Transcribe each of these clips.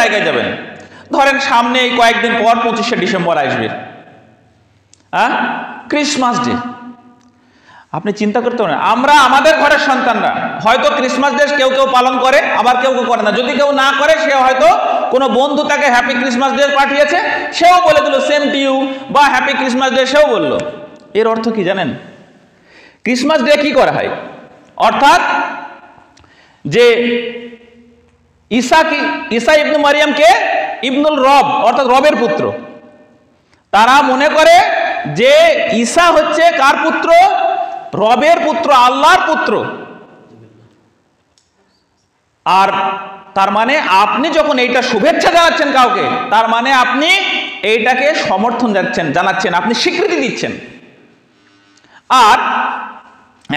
জায়গায় যাবেন। ধরেন সামনে এই কয়েকদিন পর 25শে ডিসেম্বর আসবে, হ্যাঁ, ক্রিসমাস ডে। আপনি চিন্তা করতে পারেন, আমরা আমাদের ঘরের সন্তানরা হয়তো ক্রিসমাস ডে কেউ কেউ পালন করে, আবার কেউ কেউ করে না। যদি কেউ না করে, সে হয়তো কোনো বন্ধু তাকে হ্যাপি ক্রিসমাস ডে পাঠিয়েছে, সেও বলে দিল সেম টু ইউ, বা হ্যাপি ক্রিসমাস ডে সেও বলল। এর অর্থ কি জানেন? ক্রিসমাস ডে কি করা হয়? অর্থাৎ যে ঈসা ইবনে মারিয়ামকে ইবনুল রব, অর্থাৎ রবের পুত্র। তারা মনে করে যে ঈসা হচ্ছে কার পুত্র? রবের পুত্র, আল্লাহর পুত্র। আর তার মানে আপনি যখন এইটা শুভেচ্ছা জানাচ্ছেন কাউকে, তার মানে আপনি এইটাকে সমর্থন জানাচ্ছেন, আপনি স্বীকৃতি দিচ্ছেন। আর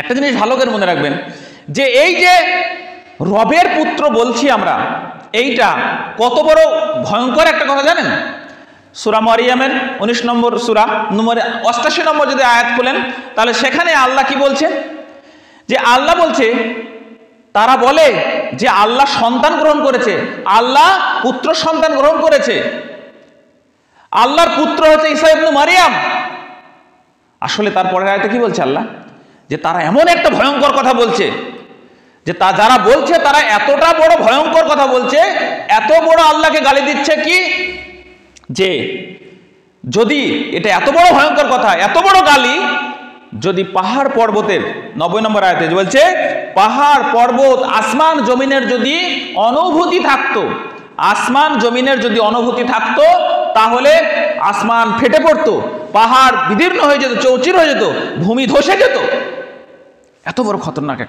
একটা জিনিস ভালো করে মনে রাখবেন, যে এই যে রবের পুত্র বলছি আমরা, এইটা কত বড় ভয়ঙ্কর একটা কথা জানেন? সূরা মরিয়মের 19 নম্বর সূরা 88 নম্বর যদি আয়াত খুলেন, তাহলে সেখানে আল্লাহ কি বলছে? যে আল্লাহ বলছে, তারা বলে যে আল্লাহ সন্তান গ্রহণ করেছে, আল্লাহ পুত্র সন্তান গ্রহণ করেছে, আল্লাহর পুত্র হচ্ছে ঈসা ইবনে মারিয়াম। আসলে তারপরের আয়াতে কি বলছে আল্লাহ? যে তারা এমন একটা ভয়ঙ্কর কথা বলছে, যে যারা বলছে তারা এতটা বড় ভয়ঙ্কর কথা বলছে, এত বড় আল্লাহকে গালি দিচ্ছে কি, যে যদি এটা এত বড় ভয়ঙ্কর কথা, এত বড় গালি, যদি পাহাড় পর্বতের 90 নম্বর আয়াতে বলছে, পাহাড় পর্বত আসমান জমিনের যদি অনুভূতি থাকতো, আসমান জমিনের যদি অনুভূতি থাকতো, তাহলে আসমান ফেটে পড়তো, পাহাড় বিদীর্ণ হয়ে যেত, চৌচির হয়ে যেত, ভূমি ধসে যেত। এত বড় খতরনাক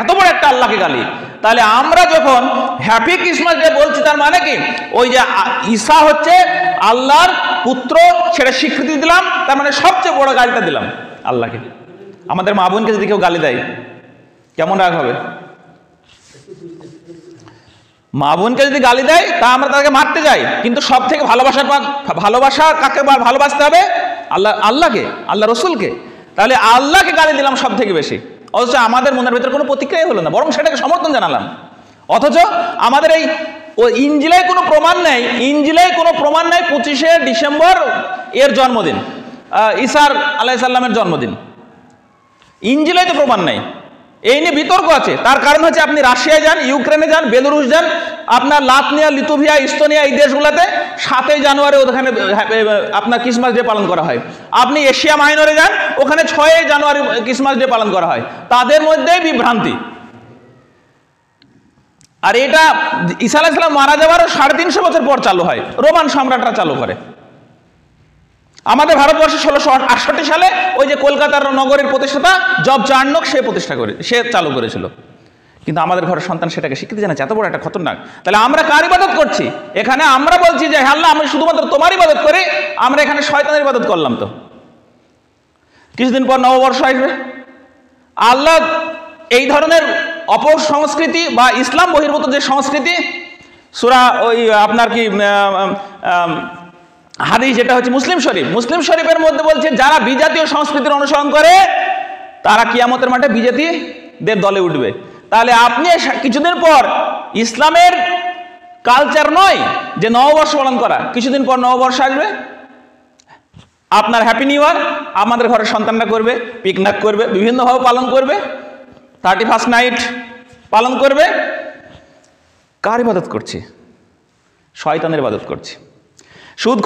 এত বড় একটা আল্লাহকে গালি। তাহলে আমরা যখন হ্যাপি ক্রিসমাস ডে বলছি, তার মানে কি? ওই যে ঈসা হচ্ছে আল্লাহর পুত্র, সেটা স্বীকৃতি দিলাম, তার মানে সবচেয়ে বড় গালিটা দিলাম আল্লাহকে। আমাদের মা বোনকে যদি কেউ গালি দেয়, কেমন রাগ হবে? মা বোনকে যদি গালি দেয়, তা আমরা তাকে মারতে যাই, কিন্তু সব থেকে ভালোবাসা কাকে ভালোবাসতে হবে? আল্লাহকে, আল্লাহ রসুলকে। তাহলে আল্লাহকে গালি দিলাম সব থেকে বেশি, অথচ আমাদের মনের ভেতরে কোনো প্রতিক্রিয়া হলো না, বরং সেটাকে সমর্থন জানালাম। অথচ আমাদের এই ইনজিলায় কোনো প্রমাণ নেই, 25শে ডিসেম্বর এর জন্মদিন, ঈসা আলাইহিস সালামের জন্মদিন। ইনজিলায় তো প্রমাণ নাই। এই নিয়ে বিতর্ক আছে। তার কারণ হচ্ছে, আপনি রাশিয়ায় যান, ইউক্রেনে যান, বেলারুশ যান, আপনার লাতভিয়া, লিথুভিয়া, ইস্তোনিয়া, এই দেশগুলোতে 7ই জানুয়ারি ওখানে আপনার ক্রিসমাস ডে পালন করা হয়। আপনি এশিয়া মাইনরে যান, ওখানে 6ই জানুয়ারি ক্রিসমাস ডে পালন করা হয়। তাদের মধ্যেই বিভ্রান্তি। আর এটা ঈসা আলাইহিস সালাম মারা যাওয়ার 350 বছর পর চালু হয়, রোমান সম্রাটরা চালু করে। আমাদের ভারতবর্ষে 1668 সালে ওই যে কলকাতার নগরের প্রতিষ্ঠাতা জব চার্নক, সে চালু করেছিল। কিন্তু আমাদের ঘরের সন্তান সেটাকে স্বীকৃতি জানাচ্ছে, এত বড় একটা খতরনাক। তাহলে আমরা কার ইবাদত করছি? এখানে আমরা বলছি যে আল্লাহ, আমি শুধুমাত্র তোমার ইবাদত করি, আমরা এখানে শয়তানের ইবাদত করলাম। তো কিছুদিন পর নববর্ষ আসবে। আল্লাহ এই ধরনের অপসংস্কৃতি বা ইসলাম বহির্ভূত যে সংস্কৃতি, সূরা ওই আপনার কি হাদিস, যেটা হচ্ছে মুসলিম শরীফের মধ্যে বলছে, যারা বিজাতীয় সংস্কৃতির অনুসরণ করে তারা কিয়ামতের মাঠে বিজাতীদের দলে উঠবে। তাহলে আপনি কিছুদিন পর, ইসলামের কালচার নয় যে নববর্ষ পালন করা, কিছুদিন পর নববর্ষ আসবে, আপনার হ্যাপি নিউ ইয়ার আমাদের ঘরের সন্তানরা করবে, পিকনিক করবে, বিভিন্নভাবে পালন করবে, 31st নাইট পালন করবে। কার ইবাদত করছি? শয়তানের ইবাদত করছি। সুদ